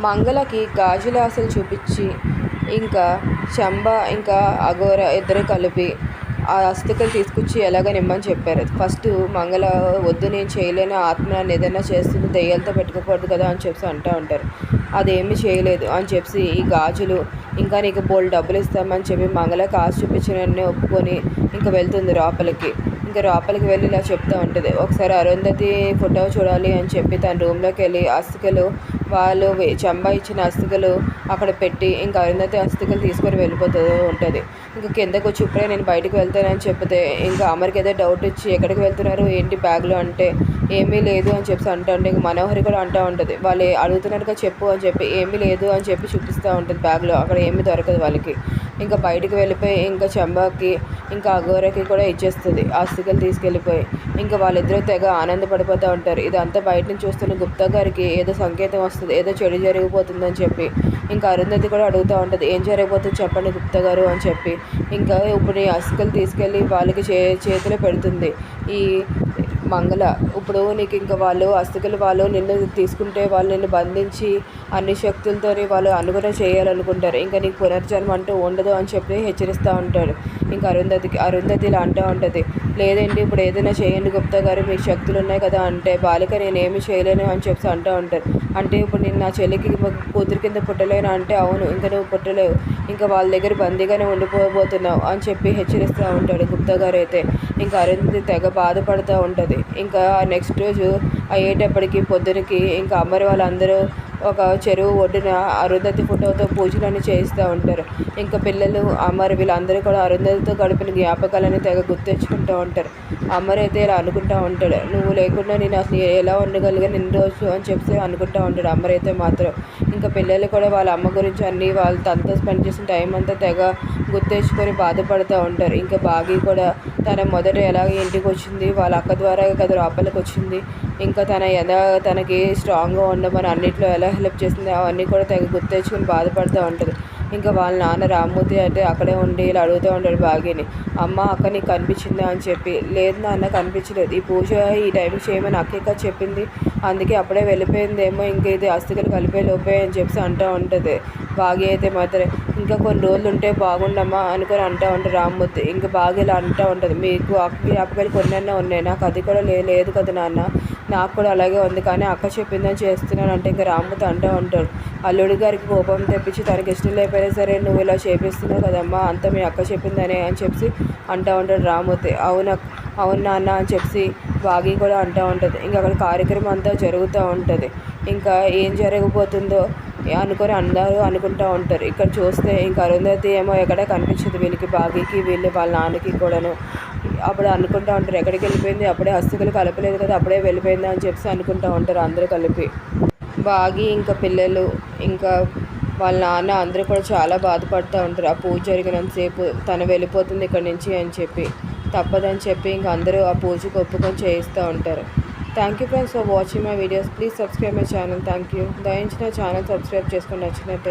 మంగళకి గాజులాసలు చూపించి ఇంకా శంబ ఇంకా అఘోర ఇద్దరు కలిపి ఆ అస్థికలు తీసుకొచ్చి ఎలాగ నిమ్మని చెప్పారు. ఫస్ట్ మంగళ వద్దు, నేను చేయలేను, ఆత్మ నన్ను ఏదైనా చేస్తుంది, దెయ్యాలతో పెట్టుకోకూడదు కదా అని చెప్పి అంటూ ఉంటారు. అదేమీ చేయలేదు అని చెప్పి ఈ గాజులు ఇంకా నీకు బోల్డ్ డబ్బులు ఇస్తామని చెప్పి మంగళకి ఆశ చూపించినన్ని ఒప్పుకొని ఇంకా వెళ్తుంది లోపలికి. ఇంకా లోపలికి వెళ్ళి ఇలా చెప్తూ ఉంటుంది, ఒకసారి అరుంధతి ఫోటో చూడాలి అని చెప్పి తన రూమ్లోకి వెళ్ళి అస్థికలు వాళ్ళు చంబ ఇచ్చిన అస్థికలు అక్కడ పెట్టి ఇంకా అరుంధతి అస్థికలు తీసుకొని వెళ్ళిపోతూ ఉంటుంది. ఇంకా కిందకు వచ్చి ఇప్పుడే నేను బయటకు వెళ్తానని చెప్తే ఇంకా అమర్కి ఏదో డౌట్ వచ్చి ఎక్కడికి వెళ్తున్నారు ఏంటి బ్యాగ్లో అంటే ఏమీ లేదు అని చెప్పి అంటూ ఉంటే ఇంకా మనోహరి కూడా అంటూ ఉంటుంది, వాళ్ళు అడుగుతున్నారుగా చెప్పు అని చెప్పి ఏమీ లేదు అని చెప్పి చూపిస్తూ ఉంటుంది బ్యాగ్లో. అక్కడ ఏమీ దొరకదు వాళ్ళకి. ఇంకా బయటకు వెళ్ళిపోయి ఇంకా చంబాకి ఇంకా అఘోరకి కూడా ఇచ్చేస్తుంది ఆస్తికలు తీసుకెళ్ళిపోయి. ఇంకా వాళ్ళిద్దరూ తెగ ఆనందపడిపోతూ ఉంటారు. ఇదంతా బయట నుంచి చూస్తున్న గుప్తా గారికి ఏదో సంకేతం వస్తుంది, ఏదో చెడు జరిగిపోతుందని చెప్పి. ఇంకా అరుంధతి కూడా అడుగుతూ ఉంటుంది, ఏం జరిగిపోతుంది చెప్పండి గుప్తా గారు అని చెప్పి. ఇంకా ఇప్పుడు ఈ అస్థికలు తీసుకెళ్ళి వాళ్ళకి చేతిలో పెడుతుంది ఈ మంగళ. ఇప్పుడు నీకు ఇంకా వాళ్ళు అస్థికలు వాళ్ళు నిన్ను తీసుకుంటే వాళ్ళు నిన్ను బంధించి అన్ని శక్తులతో వాళ్ళు అనుగుణం చేయాలనుకుంటారు, ఇంకా నీకు పునర్జన్మ అంటూ ఉండదు అని చెప్పి హెచ్చరిస్తూ ఉంటాడు. ఇంకా అరుంధతి ఇలా అంటూ ఉంటుంది, లేదండి ఇప్పుడు ఏదైనా చేయండి గుప్తా గారు, మీకు శక్తులు ఉన్నాయి కదా అంటే బాలిక నేనేమి చేయలేను అని చెప్పి అంటూ ఉంటారు. అంటే ఇప్పుడు నేను నా చెల్లికి కూతురి కింద పుట్టలేను అంటే అవును, ఇంకా నువ్వు పుట్టలేవు, ఇంకా వాళ్ళ దగ్గర బందీగానే ఉండిపోబోతున్నావు అని చెప్పి హెచ్చరిస్తూ ఉంటాడు గుప్తా గారు. అయితే ఇంకా అరుంధతి తెగ బాధపడుతూ ఉంటుంది. ఇంకా నెక్స్ట్ రోజు అయ్యేటప్పటికి పొద్దునకి ఇంకా అమ్మరి వాళ్ళందరూ ఒక చెరువు ఒడ్డున అరుంధతి ఫోటోతో పూజలన్నీ చేయిస్తూ ఉంటారు. ఇంకా పిల్లలు అమ్మరు వీళ్ళందరూ కూడా అరుంధతితో గడిపిన జ్ఞాపకాలని తెగ గుర్తెచ్చుకుంటూ ఉంటారు. అమ్మరు అయితే ఇలా అనుకుంటూ ఉంటాడు, నువ్వు లేకుండా నేను అసలు ఎలా ఉండగలిగాను ఇన్ని రోజులు అని చెప్పి అనుకుంటూ ఉంటాడు అమ్మరైతే మాత్రం. ఇంకా పిల్లలు కూడా వాళ్ళ అమ్మ గురించి అన్నీ వాళ్ళ తనతో స్పెండ్ చేసిన టైం అంతా తెగ గుర్తెచ్చుకొని బాధపడుతూ ఉంటారు. ఇంకా బాగి కూడా తన మొదట ఎలాగ ఇంటికి వచ్చింది, వాళ్ళ అక్క ద్వారా కదా లోపలికి వచ్చింది, ఇంకా తనకి స్ట్రాంగ్గా ఉండమని అన్నింటిలో ఎలా హెల్ప్ చేసింది అవన్నీ కూడా తెగ గుర్తెచ్చుకొని బాధపడుతూ ఉంటుంది. ఇంకా వాళ్ళ నాన్న రామ్మూర్తి అయితే అక్కడే ఉండి ఇలా అడుగుతూ ఉంటాడు బాగిని, అమ్మ అక్క నీకు కనిపించిందా అని చెప్పి. లేదు నాన్న కనిపించలేదు, ఈ పూజ ఈ టైంకి చేయమని అక్క చెప్పింది, అందుకే అప్పుడే వెళ్ళిపోయిందేమో, ఇంకా ఇది అస్థికలు కలిపే లోపే అని చెప్పి అంటూ ఉంటుంది బాగి అయితే మాత్రం. ఇంకా కొన్ని రోజులు ఉంటే బాగుండమ్మా అనుకొని అంటూ ఉంటారు రామ్మూర్తి. ఇంకా బాగా ఇలా అంటూ ఉంటుంది, మీకు జ్ఞాపకాలు కొన్నైనా ఉన్నాయి, నాకు అది కూడా లేదు కదా నాన్న, నాకు కూడా అలాగే ఉంది, కానీ అక్క చెప్పిందని చేస్తున్నాను అంటే ఇంకా రామ్మూర్తి అంటూ ఉంటాడు, అల్లుడి గారికి కోపం తెప్పించి తనకి ఇష్టం లేకపోయినా సరే నువ్వు ఇలా చేపిస్తున్నావు కదమ్మా, అంతా మీ అక్క చెప్పిందనే అని చెప్పి అంటూ ఉంటాడు రామ్మూర్తి. అవును నాన్న అని చెప్పి బాగి కూడా అంటూ ఉంటుంది. ఇంకా అక్కడ కార్యక్రమం అంతా జరుగుతూ ఉంటుంది. ఇంకా ఏం జరగబోతుందో అనుకొని అందరూ అనుకుంటూ ఉంటారు. ఇక్కడ చూస్తే ఇంకా అరుంధతి ఏమో ఎక్కడ కనిపించదు వీళ్ళకి, బాగికి వీళ్ళు వాళ్ళ నాన్నకి కూడాను. అప్పుడు అనుకుంటూ ఉంటారు ఎక్కడికి వెళ్ళిపోయింది, అప్పుడే అస్థికలు కలపలేదు కదా అప్పుడే వెళ్ళిపోయింది అని చెప్పి అనుకుంటూ ఉంటారు అందరూ కలిపి. బాగి ఇంకా పిల్లలు ఇంకా వాళ్ళ నాన్న అందరూ కూడా చాలా బాధపడుతూ ఉంటారు. ఆ పూజ జరిగినంతసేపు తను వెళ్ళిపోతుంది ఇక్కడ నుంచి అని చెప్పి, తప్పదని చెప్పి ఇంక అందరూ ఆ పూజకు ఒప్పుకొని చేయిస్తూ ఉంటారు. Thank you friends for watching my videos. Please subscribe my channel. Thank you. దయించిన ఛానల్ సబ్స్క్రైబ్ చేసుకొని నచ్చినట్టు